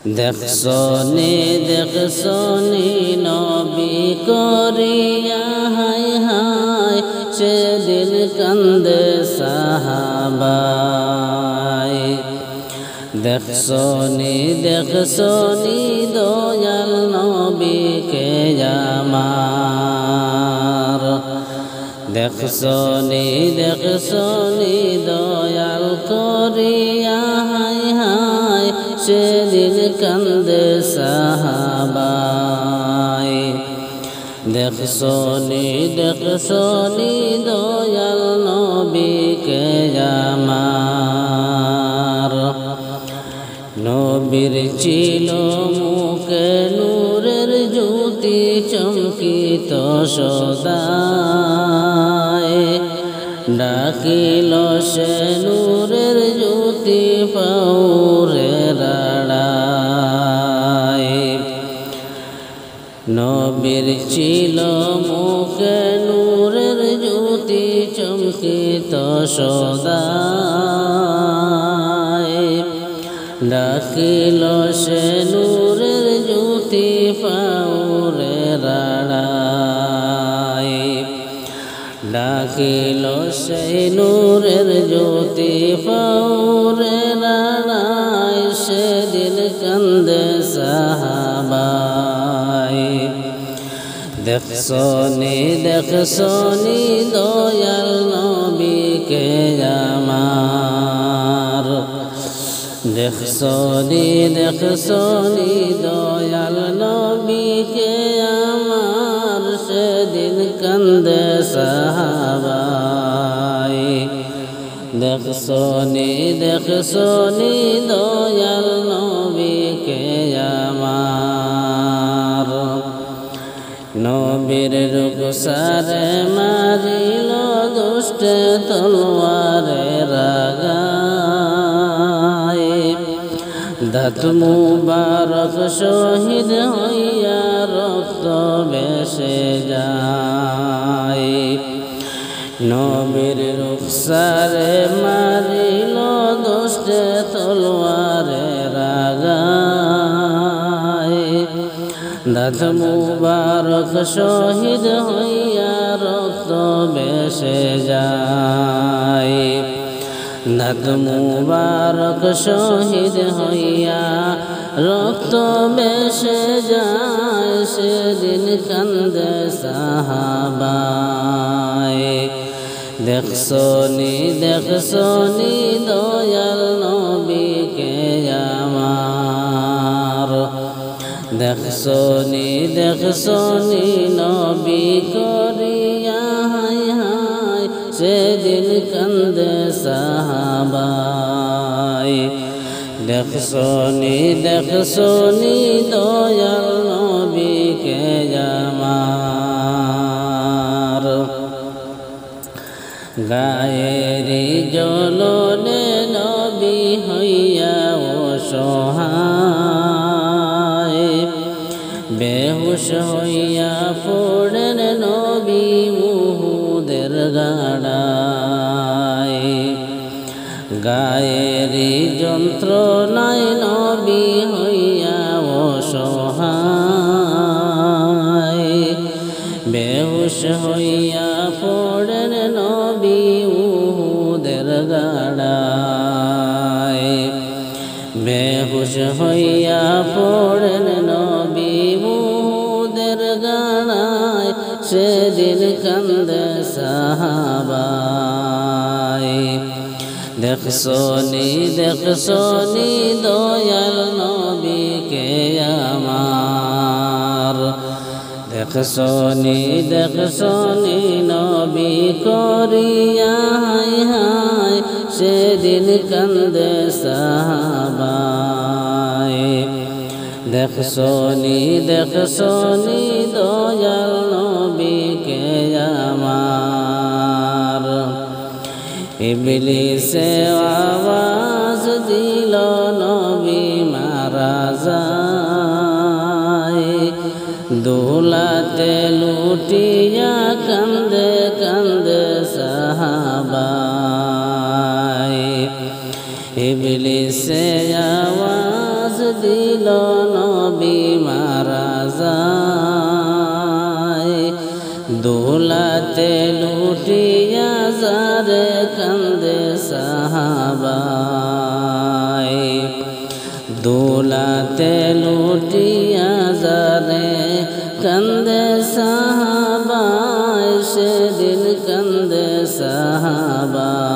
দেখছনি নবী করিয়া হায় হায় সেদিন কান্দে সাহাবায় দেখছনি দয়াল নবীকে আমার দেখছনি দয়াল করিয়া হায় হায় সেদিন কান্দে সাহাবায় দেখছনি দয়াল নবীকে আমার নবীর ছিল মুখে নূরের জ্যোতি চমকিত সদায় ডাকিল সে নূরের জ্যোতি পাউরে রাড়ায় নবীর ছিল মুখে নূরের জ্যোতি চমকিত সদায় ডাকিল সে নূরের জ্যোতি পাউরে রাড়ায় ডাকিল সে নূরের জ্যোতি পাউরে রাড়ায় সেদিন কান্দে সাহাবায় দেখছনি দয়াল নবীকে আমার দেখছনি দয়াল নবীকে আমার সেদিন কান্দে সাহাবায় দেখছনি দয়াল নবীকে আমার নবীর রুখসারে মারিল দুষ্টে তলোয়ারে রাগায় দাঁত মুবারক শহীদ হইয়া রক্ত বেশে যায় নবীর রুখসারে মারিল দুষ্টে তলোয়ারে রাগায় দাঁত মুবারক শহীদ হইয়া রক্ত বেশে যায় দাঁত মুবারক শহীদ হইয়া রক্ত বেশে যায় সেদিন কান্দে সাহাবায় দেখছনি দয়াল নবীকে আমার দেখছনি নবী করিয়া হায় হায় সেদিন কান্দে সাহাবায় দেখছনি দয়াল নবীকে আমার গায়েরি জ্বলনে নবী হইয়া অসহায় বেহুশ হইয়া পড়েন নবী উহুদের গাড়ায় গায়েরি যন্ত্রণায় নবী হইয়া অসহায় বেহুশ হইয়া পড়েন নবী উহুদের গাড়ায় বেহুশ হইয়া পড়েন নবী উহুদের গাড়ায় সেদিন কান্দে সাহাবায় দেখছনি দয়াল নবীকে আমার দেখছনি নবী করিয়া হায় হায় সেদিন কান্দে সাহাবায় দেখছনি দয়াল নবীকে আমার ইবলিসে আওয়াজ দিল নবী মারা যায় দোলাতে লুটিয়া কান্দে সাহাবায় ইবলিসে আওয়াজ দিল নবী মারা যায় দোলাতে লুটিয়া যারে কান্দে সাহাবায় দোলাতে লুটিয়া যারে কান্দে সাহাবায় সেদিন কান্দে সাহাবায়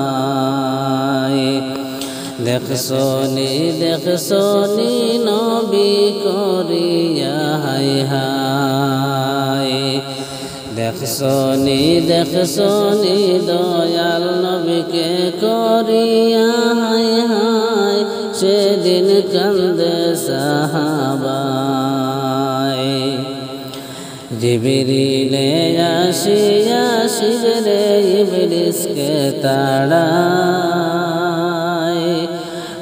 দেখছনি নবী করিয়া হায় হায় দেখছনি দয়াল নবীকে করিয়া হায় হায় সেদিন কান্দে সাহাবায় জিবরিলে আসিয়া শিবরে ইবলিসকে তাড়ায়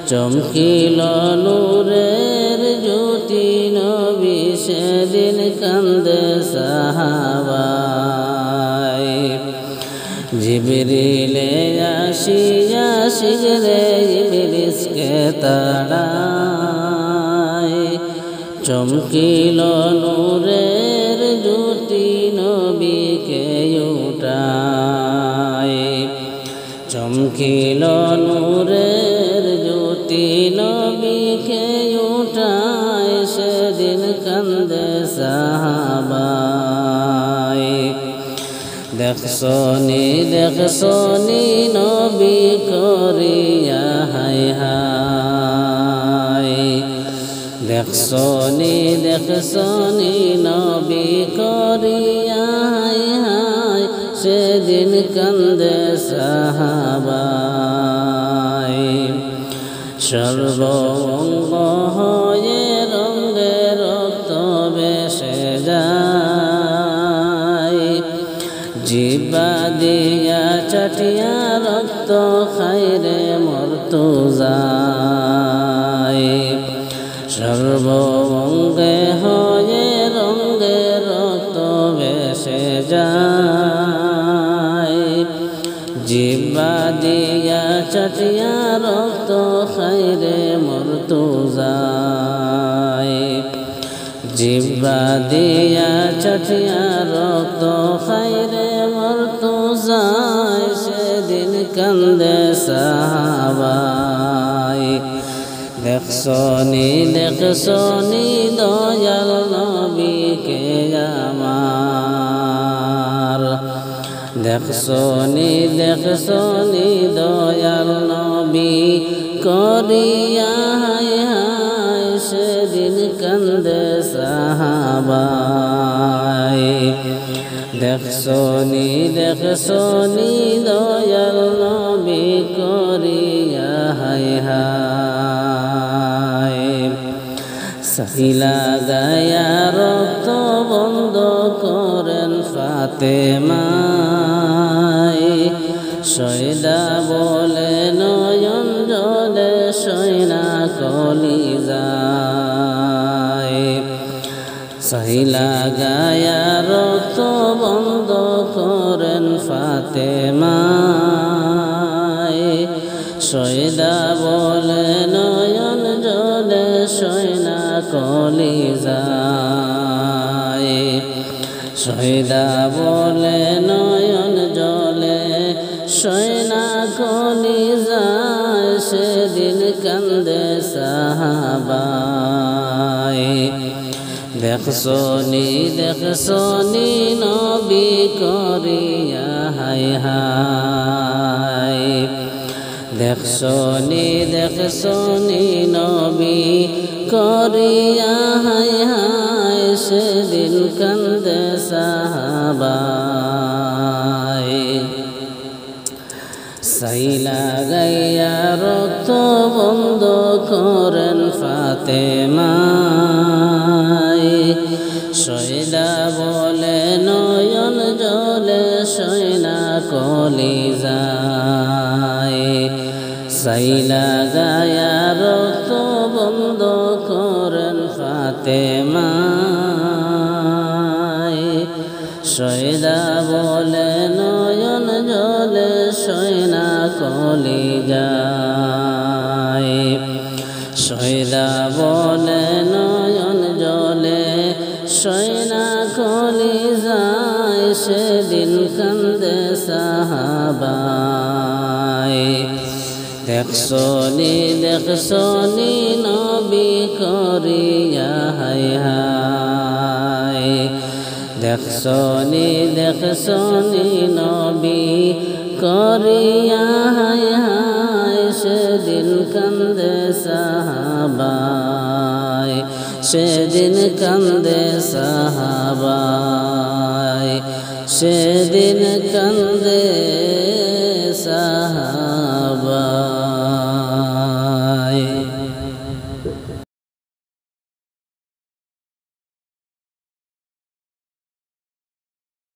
চমকিল নূরের জ্যোতি নবী সেদিন কান্দে সাহাবায় জিবরিলে আসিয়া শিবরে ইবলিসকে তাড়ায় চমকিল নূরের জ্যোতি নবীকে উঠায় চমকিল নূরের জ্যোতি নবীকে উঠায় সেদিন কান্দে সাহাবায় দেখছনি নবী করিয়া হায় হায় দেখছনি নবী করিয়া হায় হায় সেদিন কান্দে সাহাবায় সর্বঙ্গ হয়ে রঙ্গে রক্ত বেশে যায় জিহ্বা দিয়া চাটিয়া রক্ত খাইরে মর্তুজায় সর্বঙ্গে হয়ে রঙ্গে রক্ত বেশে যায় জিহ্বা দিয়া চাটিয়া রক্ত খাইরে মর্তুজায় জিহ্বা দিয়া চাটিয়া রক্ত খাইরে মর্তুজায় সেদিন কান্দে সাহাবায় দেখছনি দয়াল নবীকে আমার দেখছনি দয়াল নবী করিয়া হায় হায় সেদিন কান্দে সাহাবায় দেখছনি দয়াল নবী করিয়া হায় হায় সাহিলা গায়া রক্ত বন্ধ করেন ফাতেমায় সয়দা বলে নয়ন জলে সয়না কলিজায় সাহিলা গায়া রক্ত বন্ধ করেন ফাতেমায় সয়দা বলে নয়ন জলে সয়না কলিজায় সয়দা বলে নয়ন জলে সয়না কলিজায় সেদিন কান্দে সাহাবায় দেখছনি নবী করিয়া হায় হায় দেখছনি নবী করিয়া হায় হায় সেদিন কান্দে সাহাবায় সাইলা গাইয়া রক্ত বন্ধ করেন ফাতেমায় সয়দা বলে নয়ন জলে সয়না কলিজায় সাইলা গায়া রক্ত বন্ধ করেন ফাতেমায় সয়দা বলে নয়ন জলে সয়না কলিজায় সয়দা বলে বলে নয়ন জলে সয়না কলি যায় সেদিন কান্দে সাহাবায় দেখছনি নবী করিয়া হায় হায় দেখছনি নবী করিয়া হায় হায় সেদিন কান্দে সাহাবায় সেদিন কান্দে সাহাবায় সেদিন কান্দে